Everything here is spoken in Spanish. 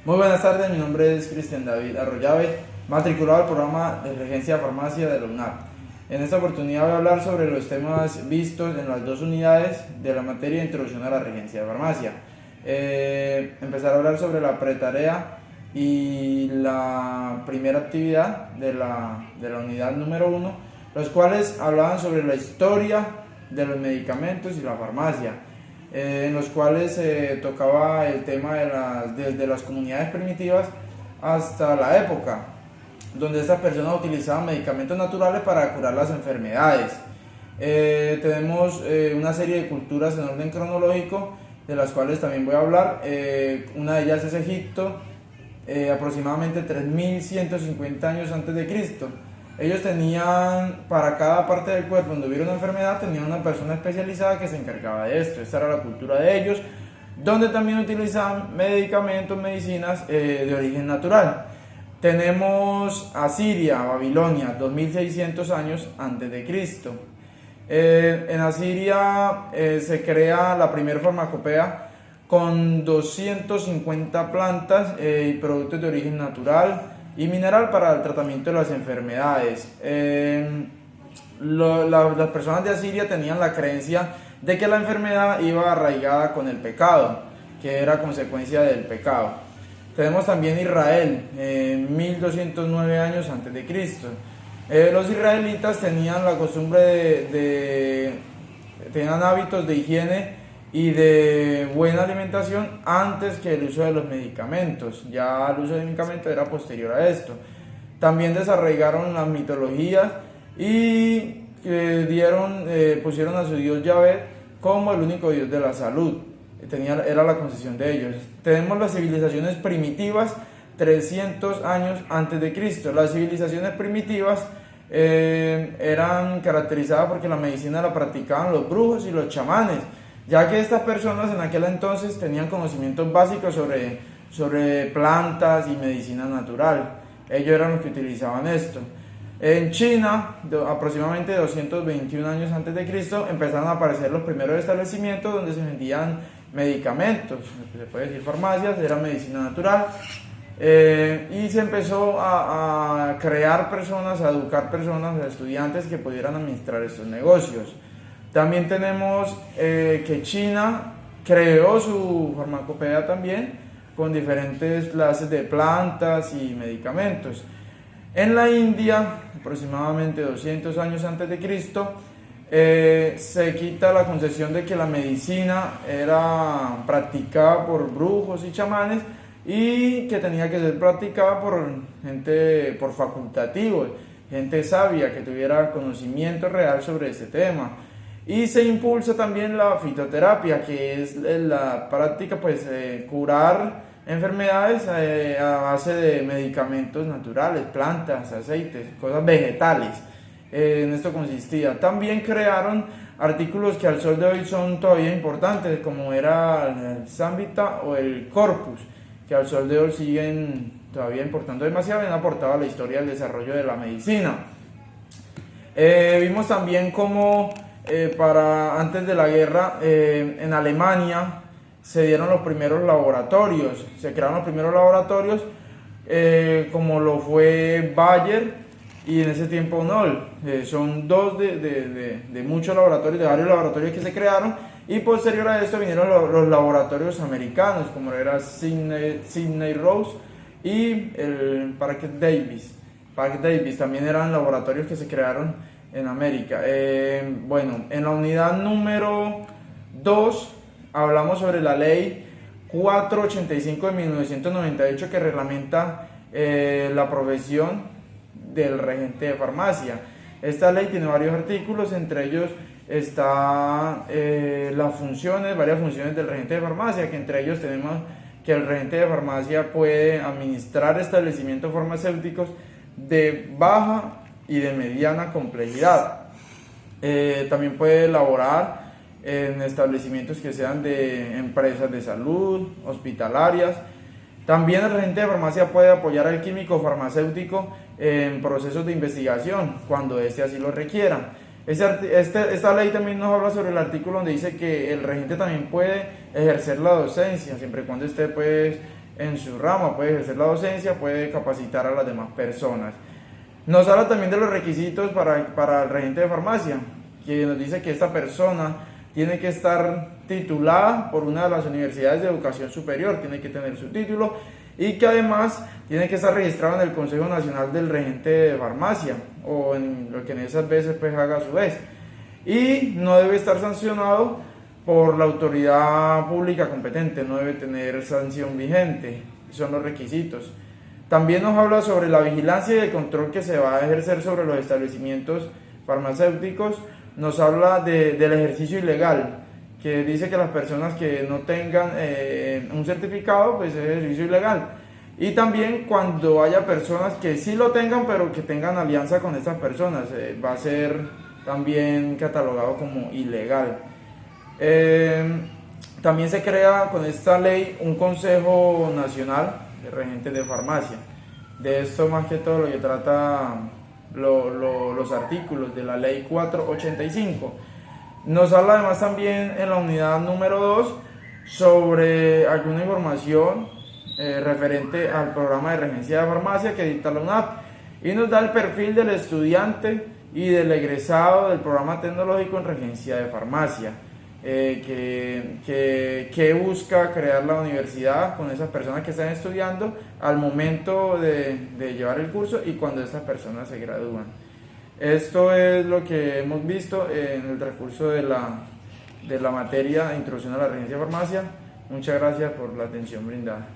Muy buenas tardes, mi nombre es Cristian David Arroyave, matriculado al programa de Regencia de Farmacia de la UNAP. En esta oportunidad voy a hablar sobre los temas vistos en las dos unidades de la materia de Introducción a la Regencia de Farmacia. Empezar a hablar sobre la pretarea y la primera actividad de la unidad número 1, los cuales hablaban sobre la historia de los medicamentos y la farmacia. En los cuales tocaba el tema desde las comunidades primitivas hasta la época, donde estas personas utilizaban medicamentos naturales para curar las enfermedades. Tenemos una serie de culturas en orden cronológico, de las cuales también voy a hablar. Una de ellas es Egipto, aproximadamente 3150 años antes de Cristo. Ellos tenían, para cada parte del cuerpo donde hubiera una enfermedad, tenían una persona especializada que se encargaba de esto. Esta era la cultura de ellos, donde también utilizaban medicamentos, medicinas de origen natural. Tenemos Asiria, Babilonia, 2600 años antes de Cristo. En Asiria se crea la primera farmacopea con 250 plantas y productos de origen natural y mineral para el tratamiento de las enfermedades. Las personas de Asiria tenían la creencia de que la enfermedad iba arraigada con el pecado, que era consecuencia del pecado. Tenemos también Israel, 1209 años antes de Cristo. Los israelitas tenían la costumbre tenían hábitos de higiene y de buena alimentación antes que el uso de los medicamentos. Ya el uso de medicamentos era posterior a esto. También desarraigaron las mitologías y pusieron a su dios Yahvé como el único dios de la salud. Era la concesión de ellos. Tenemos las civilizaciones primitivas 300 años antes de Cristo. Las civilizaciones primitivas eran caracterizadas porque la medicina la practicaban los brujos y los chamanes, ya que estas personas en aquel entonces tenían conocimientos básicos sobre plantas y medicina natural. Ellos eran los que utilizaban esto. En China, aproximadamente 221 años antes de Cristo, empezaron a aparecer los primeros establecimientos donde se vendían medicamentos, se puede decir farmacias, era medicina natural. Y se empezó a crear personas, a educar personas, a estudiantes que pudieran administrar estos negocios. También tenemos que China creó su farmacopea también con diferentes clases de plantas y medicamentos. En la India, aproximadamente 200 años antes de Cristo, se quita la concepción de que la medicina era practicada por brujos y chamanes y que tenía que ser practicada por facultativos, gente sabia que tuviera conocimiento real sobre este tema. Y se impulsa también la fitoterapia, que es la práctica curar enfermedades a base de medicamentos naturales, plantas, aceites, cosas vegetales. En esto consistía. También crearon artículos que al sol de hoy son todavía importantes, como era el Samhita o el Corpus, que al sol de hoy siguen todavía importando demasiado y han aportado a la historia del desarrollo de la medicina. Vimos también cómo antes de la guerra en Alemania se dieron los primeros laboratorios, se crearon los primeros laboratorios como lo fue Bayer y en ese tiempo Noll. Son dos de muchos laboratorios, de varios laboratorios que se crearon, y posterior a esto vinieron los laboratorios americanos, como era Sidney Rose y el Parker Davis. Parker Davis también eran laboratorios que se crearon en América. Bueno, en la unidad número 2 hablamos sobre la ley 485 de 1998 que reglamenta la profesión del regente de farmacia. Esta ley tiene varios artículos, entre ellos está varias funciones del regente de farmacia, que entre ellos tenemos que el regente de farmacia puede administrar establecimientos farmacéuticos de baja y de mediana complejidad. También puede elaborar en establecimientos que sean de empresas de salud, hospitalarias. También el regente de farmacia puede apoyar al químico farmacéutico en procesos de investigación cuando éste así lo requiera. Esta ley también nos habla sobre el artículo donde dice que el regente también puede ejercer la docencia, siempre y cuando esté en su rama, puede ejercer la docencia, puede capacitar a las demás personas. Nos habla también de los requisitos para el regente de farmacia, que nos dice que esta persona tiene que estar titulada por una de las universidades de educación superior, tiene que tener su título y que además tiene que estar registrado en el Consejo Nacional del Regente de Farmacia o en lo que en esas veces pues haga a su vez, y no debe estar sancionado por la autoridad pública competente, no debe tener sanción vigente. Son los requisitos. También nos habla sobre la vigilancia y el control que se va a ejercer sobre los establecimientos farmacéuticos. Nos habla del ejercicio ilegal, que dice que las personas que no tengan un certificado, pues es ejercicio ilegal. Y también cuando haya personas que sí lo tengan, pero que tengan alianza con estas personas, va a ser también catalogado como ilegal. También se crea con esta ley un Consejo Nacional de Regentes de Farmacia. De esto más que todo lo que trata los artículos de la ley 485. Nos habla además también en la unidad número 2 sobre alguna información referente al programa de regencia de farmacia que dicta la UNAP, y nos da el perfil del estudiante y del egresado del programa tecnológico en regencia de farmacia, que busca crear la universidad con esas personas que están estudiando al momento de llevar el curso y cuando estas personas se gradúan. Esto es lo que hemos visto en el transcurso de la materia de Introducción a la Regencia de Farmacia. Muchas gracias por la atención brindada.